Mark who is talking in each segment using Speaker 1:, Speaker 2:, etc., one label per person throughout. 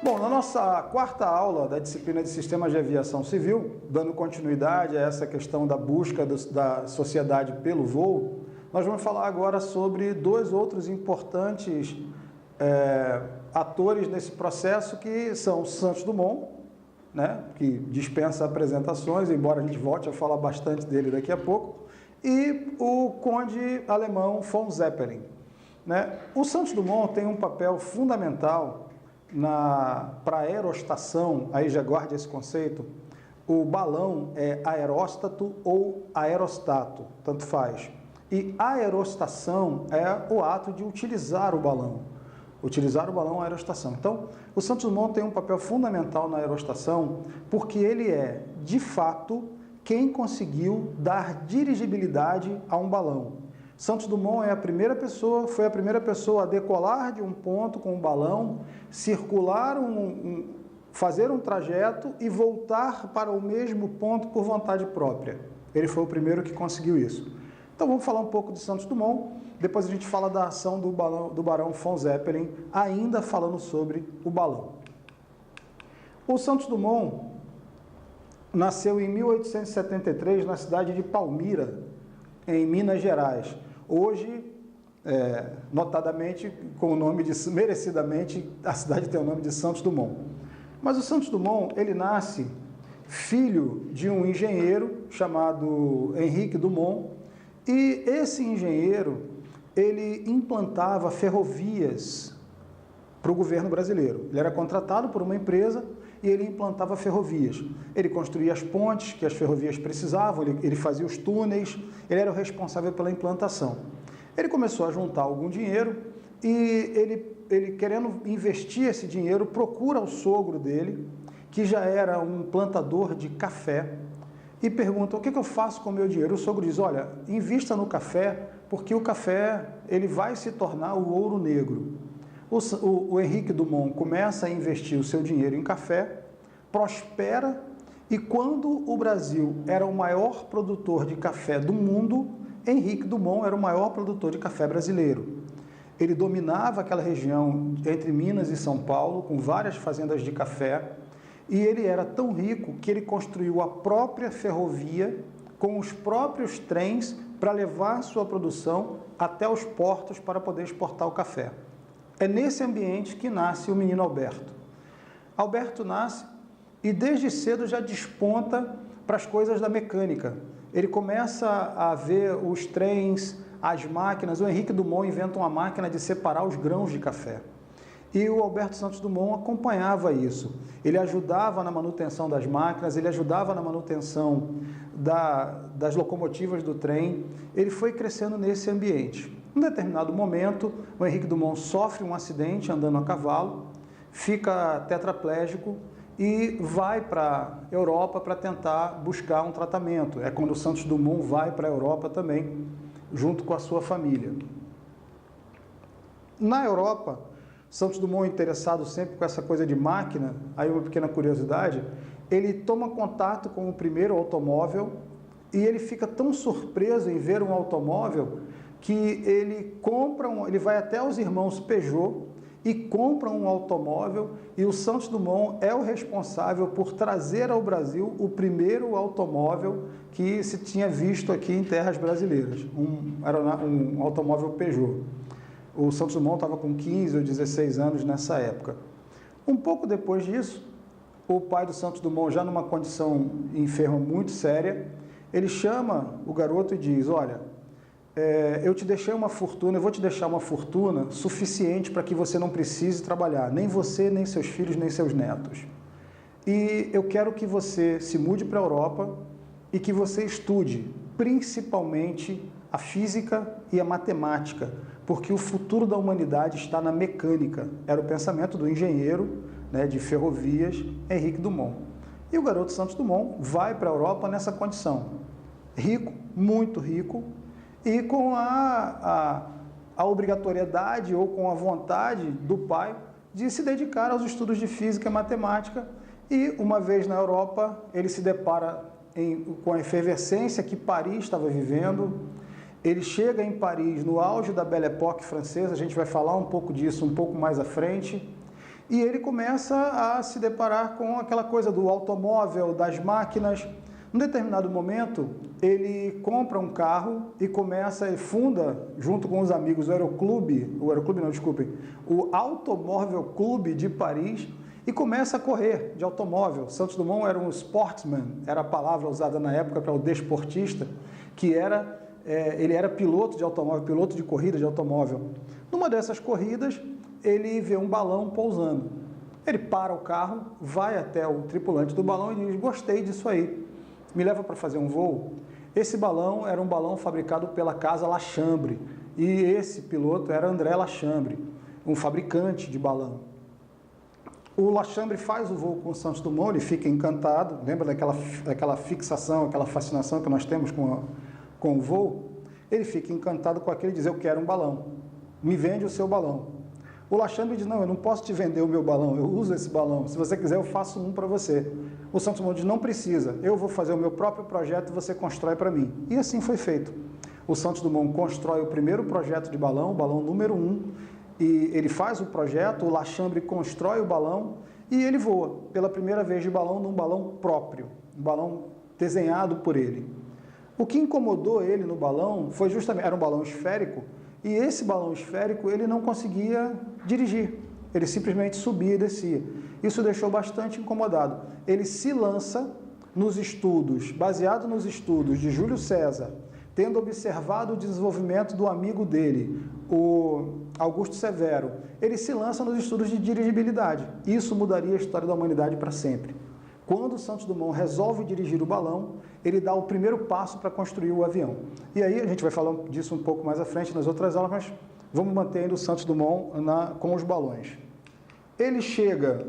Speaker 1: Bom, na nossa quarta aula da disciplina de Sistemas de Aviação Civil, dando continuidade a essa questão da busca da sociedade pelo voo, nós vamos falar agora sobre dois outros importantes atores nesse processo, que são o Santos Dumont, né, que dispensa apresentações, embora a gente volte a falar bastante dele daqui a pouco, e o conde alemão von Zeppelin. Né? O Santos Dumont tem um papel fundamental para a aerostação. Aí já guarde esse conceito. O balão é aeróstato ou aerostato, tanto faz. E aerostação é o ato de utilizar o balão. Utilizar o balão é aerostação. Então, o Santos Dumont tem um papel fundamental na aerostação porque ele é, de fato, quem conseguiu dar dirigibilidade a um balão. Santos Dumont foi a primeira pessoa a decolar de um ponto com um balão, circular, fazer um trajeto e voltar para o mesmo ponto por vontade própria. Ele foi o primeiro que conseguiu isso. Então vamos falar um pouco de Santos Dumont, depois a gente fala da ação do barão von Zeppelin, ainda falando sobre o balão. O Santos Dumont nasceu em 1873 na cidade de Palmira, em Minas Gerais. Hoje, notadamente, com o nome merecidamente, a cidade tem o nome de Santos Dumont. Mas o Santos Dumont, ele nasce filho de um engenheiro chamado Henrique Dumont, e esse engenheiro, ele implantava ferrovias para o governo brasileiro. Ele era contratado por uma empresa e ele implantava ferrovias. Ele construía as pontes que as ferrovias precisavam, ele fazia os túneis, ele era o responsável pela implantação. Ele começou a juntar algum dinheiro e ele querendo investir esse dinheiro, procura o sogro dele, que já era um plantador de café, e pergunta: o que eu faço com o meu dinheiro? O sogro diz: olha, invista no café, porque o café ele vai se tornar o ouro negro. O Henrique Dumont começa a investir o seu dinheiro em café, prospera, e quando o Brasil era o maior produtor de café do mundo, Henrique Dumont era o maior produtor de café brasileiro. Ele dominava aquela região entre Minas e São Paulo, com várias fazendas de café, e ele era tão rico que ele construiu a própria ferrovia, com os próprios trens, para levar sua produção até os portos para poder exportar o café. É nesse ambiente que nasce o menino Alberto. Alberto nasce e desde cedo já desponta para as coisas da mecânica. Ele começa a ver os trens, as máquinas. O Henrique Dumont inventa uma máquina de separar os grãos de café. E o Alberto Santos Dumont acompanhava isso. Ele ajudava na manutenção das máquinas, ele ajudava na manutenção das locomotivas do trem. Ele foi crescendo nesse ambiente. Em determinado momento, o Henrique Dumont sofre um acidente andando a cavalo, fica tetraplégico e vai para a Europa para tentar buscar um tratamento. É quando o Santos Dumont vai para a Europa também, junto com a sua família. Na Europa, Santos Dumont, interessado sempre com essa coisa de máquina, aí uma pequena curiosidade, ele toma contato com o primeiro automóvel e ele fica tão surpreso em ver um automóvel que ele vai até os irmãos Peugeot e compra um automóvel, e o Santos Dumont é o responsável por trazer ao Brasil o primeiro automóvel que se tinha visto aqui em terras brasileiras, um automóvel Peugeot. O Santos Dumont estava com 15 ou 16 anos nessa época. Um pouco depois disso, o pai do Santos Dumont, já numa condição enferma muito séria, ele chama o garoto e diz: olha, eu te deixei uma fortuna, eu vou te deixar uma fortuna suficiente para que você não precise trabalhar, nem você, nem seus filhos, nem seus netos. E eu quero que você se mude para a Europa e que você estude, principalmente a física e a matemática, porque o futuro da humanidade está na mecânica. Era o pensamento do engenheiro, né, de ferrovias, Henrique Dumont. E o garoto Santos Dumont vai para a Europa nessa condição. Rico, muito rico, e com a obrigatoriedade ou com a vontade do pai de se dedicar aos estudos de física e matemática. E uma vez na Europa, ele se depara com a efervescência que Paris estava vivendo. Ele chega em Paris no auge da Belle Époque francesa, a gente vai falar um pouco disso um pouco mais à frente, E ele começa a se deparar com aquela coisa do automóvel, das máquinas. Num determinado momento, ele compra um carro e funda, junto com os amigos, o Automóvel Clube de Paris, e começa a correr de automóvel. Santos Dumont era um sportsman, era a palavra usada na época para o desportista, ele era piloto de automóvel, piloto de corrida de automóvel. Numa dessas corridas, ele vê um balão pousando. Ele para o carro, vai até o tripulante do balão e diz: gostei disso aí, me leva para fazer um voo. Esse balão era um balão fabricado pela casa Lachambre, e esse piloto era André Lachambre, um fabricante de balão. O Lachambre faz o voo com o Santos Dumont, ele fica encantado, lembra daquela fixação, aquela fascinação que nós temos com o voo? Ele fica encantado com aquilo e diz: eu quero um balão, me vende o seu balão. O Lachambre diz: não, eu não posso te vender o meu balão, eu uso esse balão, se você quiser eu faço um para você. O Santos Dumont diz: não precisa, eu vou fazer o meu próprio projeto e você constrói para mim. E assim foi feito. O Santos Dumont constrói o primeiro projeto de balão, o balão número 1, e ele faz o projeto, o Lachambre constrói o balão e ele voa pela primeira vez de balão num balão próprio, um balão desenhado por ele. O que incomodou ele no balão foi justamente, era um balão esférico, e esse balão esférico ele não conseguia dirigir, ele simplesmente subia e descia. Isso deixou bastante incomodado. Ele se lança nos estudos, baseado nos estudos de Júlio César, tendo observado o desenvolvimento do amigo dele, o Augusto Severo, ele se lança nos estudos de dirigibilidade. Isso mudaria a história da humanidade para sempre. Quando Santos Dumont resolve dirigir o balão, ele dá o primeiro passo para construir o avião. E aí a gente vai falar disso um pouco mais à frente nas outras aulas, mas vamos manter ainda o Santos Dumont com os balões. Ele chega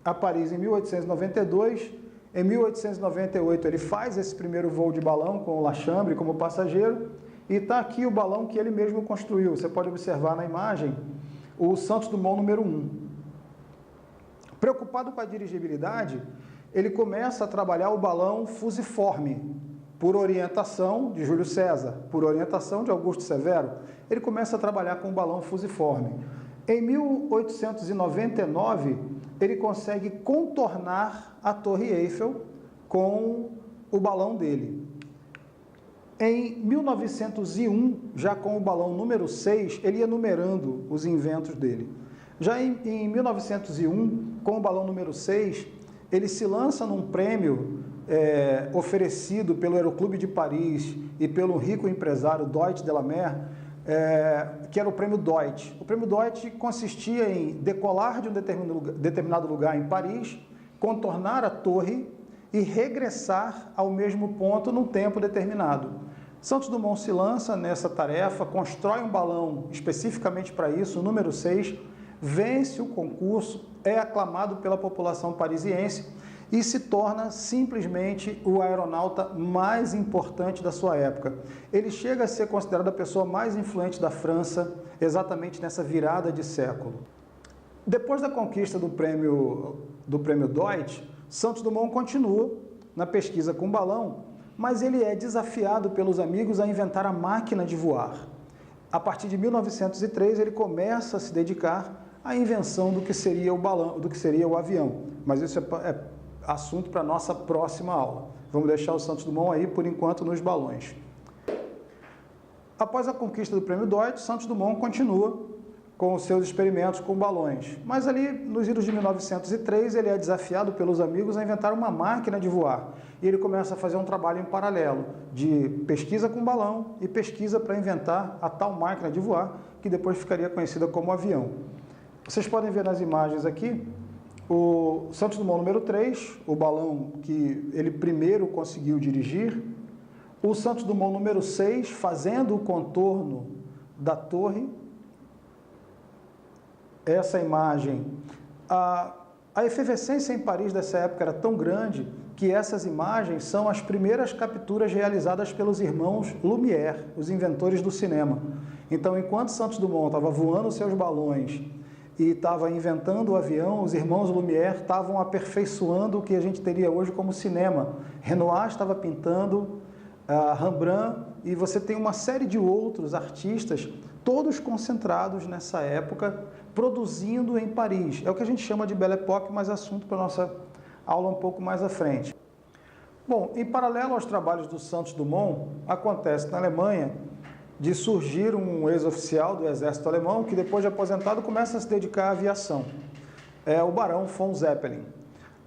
Speaker 1: a Paris em 1892, em 1898 ele faz esse primeiro voo de balão com o Lachambre como passageiro, e está aqui o balão que ele mesmo construiu. Você pode observar na imagem o Santos Dumont número 1. Preocupado com a dirigibilidade, ele começa a trabalhar o balão fusiforme, por orientação de Júlio César, por orientação de Augusto Severo. Ele começa a trabalhar com o balão fusiforme. Em 1899, ele consegue contornar a Torre Eiffel com o balão dele. Em 1901, já com o balão número 6, ele ia numerando os inventos dele. Já em 1901, com o balão número 6, ele se lança num prêmio oferecido pelo Aeroclube de Paris e pelo rico empresário Deutsch de la Mer, que era o prêmio Deutsch. O prêmio Deutsch consistia em decolar de um determinado lugar em Paris, contornar a torre e regressar ao mesmo ponto num tempo determinado. Santos Dumont se lança nessa tarefa, constrói um balão especificamente para isso, o número 6, vence o concurso, é aclamado pela população parisiense e se torna simplesmente o aeronauta mais importante da sua época. Ele chega a ser considerado a pessoa mais influente da França, exatamente nessa virada de século. Depois da conquista do prêmio Deutsch, Santos Dumont continua na pesquisa com balão, mas ele é desafiado pelos amigos a inventar a máquina de voar. A partir de 1903, ele começa a se dedicar à invenção do que seria o balão, do que seria o avião. Mas isso é assunto para a nossa próxima aula. Vamos deixar o Santos Dumont aí, por enquanto, nos balões. Após a conquista do prêmio Deutsch, Santos Dumont continua com os seus experimentos com balões. Mas ali, nos idos de 1903, ele é desafiado pelos amigos a inventar uma máquina de voar. E ele começa a fazer um trabalho em paralelo, de pesquisa com balão e pesquisa para inventar a tal máquina de voar, que depois ficaria conhecida como avião. Vocês podem ver nas imagens aqui, o Santos Dumont número 3, o balão que ele primeiro conseguiu dirigir, o Santos Dumont número 6, fazendo o contorno da torre. Essa imagem, a efervescência em Paris dessa época era tão grande que essas imagens são as primeiras capturas realizadas pelos irmãos Lumière, os inventores do cinema. Então, enquanto Santos Dumont estava voando seus balões e estava inventando o avião, os irmãos Lumière estavam aperfeiçoando o que a gente teria hoje como cinema. Renoir estava pintando, Rembrandt, e você tem uma série de outros artistas, todos concentrados nessa época, produzindo em Paris. É o que a gente chama de Belle Époque, mas assunto para a nossa aula um pouco mais à frente. Bom, em paralelo aos trabalhos do Santos Dumont, acontece na Alemanha de surgir um ex-oficial do exército alemão que, depois de aposentado, começa a se dedicar à aviação. É o Barão von Zeppelin.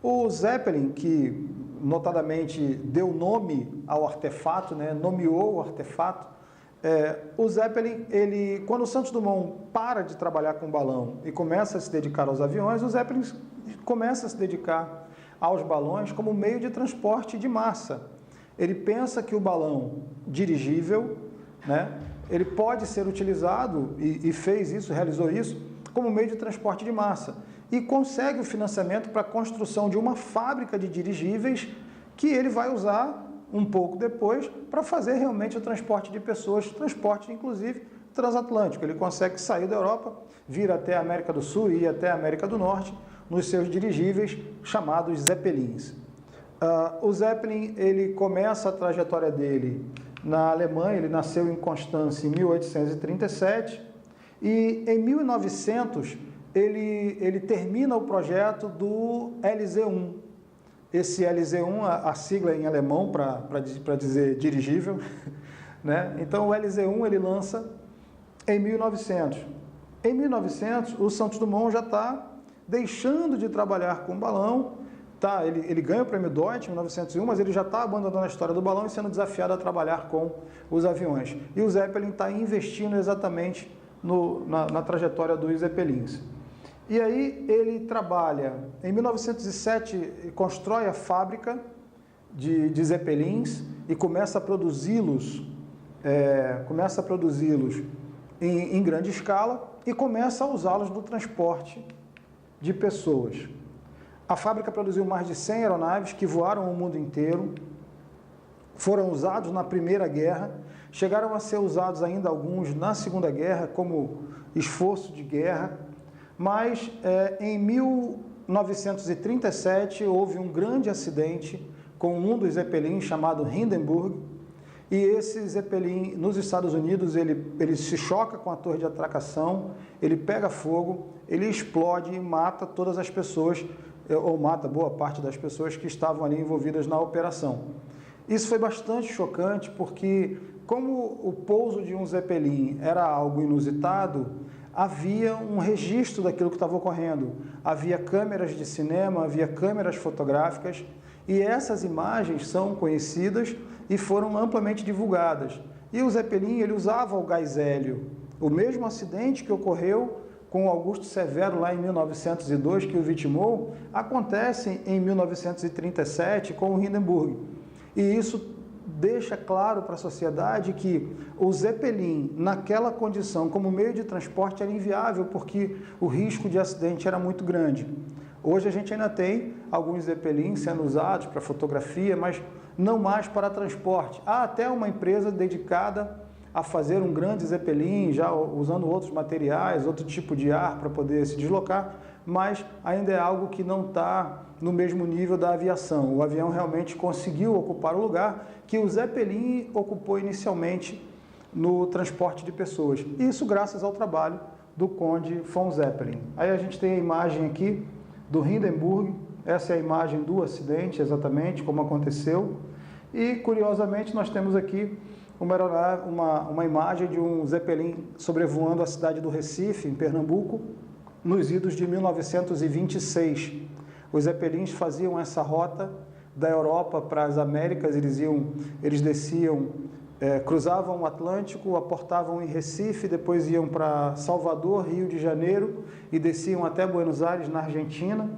Speaker 1: O Zeppelin, que notadamente deu nome ao artefato, né, nomeou o artefato, o Zeppelin, quando o Santos Dumont para de trabalhar com balão e começa a se dedicar aos aviões, o Zeppelin começa a se dedicar aos balões como meio de transporte de massa. Ele pensa que o balão dirigível, né, ele pode ser utilizado, e fez isso, realizou isso, como meio de transporte de massa. E consegue o financiamento para a construção de uma fábrica de dirigíveis que ele vai usar um pouco depois para fazer realmente o transporte de pessoas, transporte inclusive transatlântico. Ele consegue sair da Europa, vir até a América do Sul e ir até a América do Norte nos seus dirigíveis chamados Zeppelins. O Zeppelin, ele começa a trajetória dele na Alemanha, ele nasceu em Constança em 1837 e em 1900 ele termina o projeto do LZ-1. Esse LZ-1, a sigla em alemão para dizer dirigível, né? Então o LZ-1 ele lança em 1900. Em 1900, o Santos Dumont já está deixando de trabalhar com balão, tá? Ele ganha o prêmio Deutsch em 1901, mas ele já está abandonando a história do balão e sendo desafiado a trabalhar com os aviões. E o Zeppelin está investindo exatamente na trajetória dos Zeppelins. E aí ele trabalha, em 1907, constrói a fábrica de Zeppelins e começa a produzi-los em grande escala e começa a usá-los no transporte de pessoas. A fábrica produziu mais de 100 aeronaves que voaram o mundo inteiro, foram usados na Primeira Guerra, chegaram a ser usados ainda alguns na Segunda Guerra como esforço de guerra, mas em 1937 houve um grande acidente com um dos Zeppelins chamado Hindenburg, e esse Zeppelin nos Estados Unidos ele se choca com a torre de atracação, ele pega fogo, ele explode e mata todas as pessoas, ou mata boa parte das pessoas que estavam ali envolvidas na operação. Isso foi bastante chocante porque, como o pouso de um Zeppelin era algo inusitado, havia um registro daquilo que estava ocorrendo. Havia câmeras de cinema, havia câmeras fotográficas, e essas imagens são conhecidas e foram amplamente divulgadas. E o Zeppelin, ele usava o gás hélio. O mesmo acidente que ocorreu com Augusto Severo lá em 1902, que o vitimou, acontece em 1937 com o Hindenburg. E isso deixa claro para a sociedade que o Zeppelin, naquela condição, como meio de transporte, era inviável, porque o risco de acidente era muito grande. Hoje a gente ainda tem alguns Zeppelins sendo usados para fotografia, mas não mais para transporte. Há até uma empresa dedicada a fazer um grande Zeppelin, já usando outros materiais, outro tipo de ar para poder se deslocar, mas ainda é algo que não está no mesmo nível da aviação. O avião realmente conseguiu ocupar o lugar que o Zeppelin ocupou inicialmente no transporte de pessoas. Isso graças ao trabalho do Conde von Zeppelin. Aí a gente tem a imagem aqui do Hindenburg, essa é a imagem do acidente, exatamente como aconteceu. E, curiosamente, nós temos aqui uma imagem de um Zeppelin sobrevoando a cidade do Recife, em Pernambuco, nos idos de 1926. Os Zeppelins faziam essa rota da Europa para as Américas, eles desciam, cruzavam o Atlântico, aportavam em Recife, depois iam para Salvador, Rio de Janeiro e desciam até Buenos Aires, na Argentina,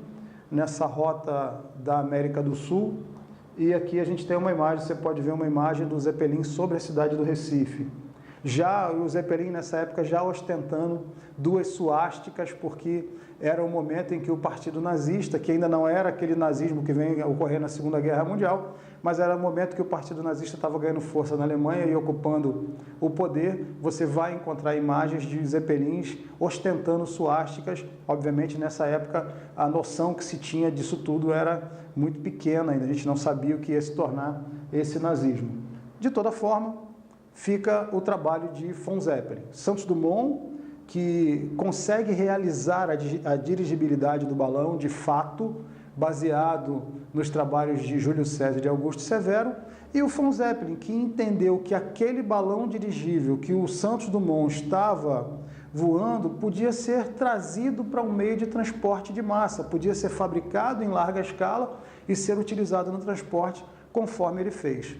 Speaker 1: nessa rota da América do Sul. E aqui a gente tem uma imagem, você pode ver uma imagem do Zeppelin sobre a cidade do Recife. Já o Zeppelin nessa época já ostentando duas suásticas, porque era o momento em que o partido nazista, que ainda não era aquele nazismo que vem ocorrer na Segunda Guerra Mundial, mas era o momento que o partido nazista estava ganhando força na Alemanha e ocupando o poder. Você vai encontrar imagens de Zeppelins ostentando suásticas. Obviamente, nessa época, a noção que se tinha disso tudo era muito pequena, ainda a gente não sabia o que ia se tornar esse nazismo. De toda forma, fica o trabalho de von Zeppelin. Santos Dumont, que consegue realizar a dirigibilidade do balão de fato, baseado nos trabalhos de Júlio César e de Augusto Severo, e o von Zeppelin, que entendeu que aquele balão dirigível que o Santos Dumont estava voando podia ser trazido para um meio de transporte de massa, podia ser fabricado em larga escala e ser utilizado no transporte conforme ele fez.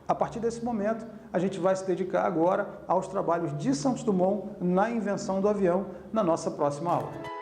Speaker 1: A partir desse momento, a gente vai se dedicar agora aos trabalhos de Santos Dumont na invenção do avião na nossa próxima aula.